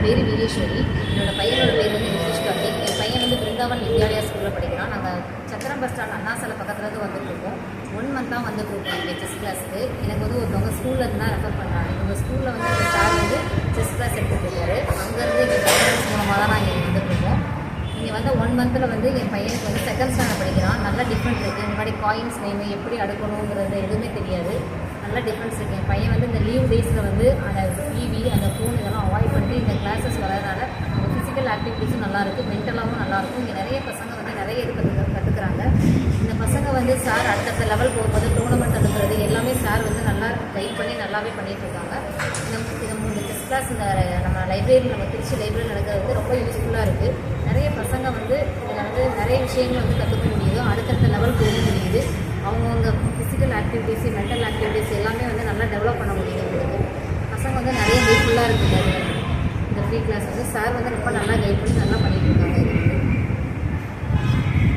பேர் வீரேஸ்வரி. என்னோட பையனோட பேர் வந்து நிதிஷ் கார்த்திக். என் பையன் வந்து பிருந்தாவன் வித்யாலயா ஸ்கூலில் படிக்கிறான். நாங்கள் சத்திரம் பஸ் ஸ்டாண்ட் அண்ணா சிலை பக்கத்துலேருந்து வந்துட்டுருக்கோம். 1 மந்த்தாக வந்துட்டுருக்கோம் இங்கே செஸ் கிளாஸுக்கு. எனக்கு வந்து ஒருத்தவங்க ஸ்கூலில் இருந்து தான் ரெஃபர் பண்ணுறாங்க. எங்கள் ஸ்கூலில் வந்து எங்கள் சார் வந்து செஸ் கிளாஸ் எடுத்துகிட்டு அங்கேருந்து எங்கள் பேரண்ட்ஸ் மூலமாக தான் நாங்கள் இங்கே வந்துட்டுருக்கோம். இங்கே வந்து 1 மந்தில் வந்து என் பையனுக்கு வந்து செகண்ட் ஸ்டாண்டர்ட் படிக்கிறான். நல்லா டிஃப்ரெண்ட் இருக்குது. இந்த மாதிரி காயின்ஸ் நேமு எப்படி அடுக்கணுங்கிறது எதுவுமே தெரியாது. நல்லா டிஃப்ரென்ஸ் இருக்குது. என் பையன் வந்து இந்த லீவ் டேஸில் வந்து அந்த டிவி அந்த ஃபோன் இதெல்லாம் அவாய்ட் பண்ணி இந்த கிளாஸஸ் வரதுனால ஃபிசிக்கல் ஆக்டிவிட்டிஸும் நல்லாயிருக்கு, மென்டலாகவும் நல்லாயிருக்கும். இங்கே நிறைய பசங்க வந்து நிறைய இது கற்றுக்குறாங்க. இந்த பசங்க வந்து சார் அடுத்தடுத்த லெவல் போகும்போது டோர்னமெண்ட் எடுக்கிறது எல்லாமே சார் வந்து நல்லா கைட் பண்ணி நல்லாவே பண்ணிகிட்ருக்காங்க. இந்த செஸ் கிளாஸ் இந்த நம்ம லைப்ரரியில் நம்ம திருச்சி லைப்ரரியில் நடக்கிறது வந்து ரொம்ப யூஸ்ஃபுல்லாக இருக்குது. நிறைய பசங்க வந்து இதில் வந்து நிறைய விஷயங்கள் வந்து கற்றுக்க முடியுது, அடுத்தடுத்த லெவல் போக முடியுது. அவங்கவுங்க ஃபிசிக்கல் ஆக்டிவிட்டீஸ் மென்டல் ஆக்டிவிட்டீஸ் எல்லாமே வந்து நல்லா டெவலப் பண்ண முடியுது. உங்களுக்கு பசங்க வந்து நிறைய ஹெல்ப்ஃபுல்லாக இருக்குது. இந்த ஃப்ரீ கிளாஸ் வந்து சார் வந்து ரொம்ப நல்லா கைட் பண்ணி நல்லா பண்ணிகிட்டு இருக்காங்க.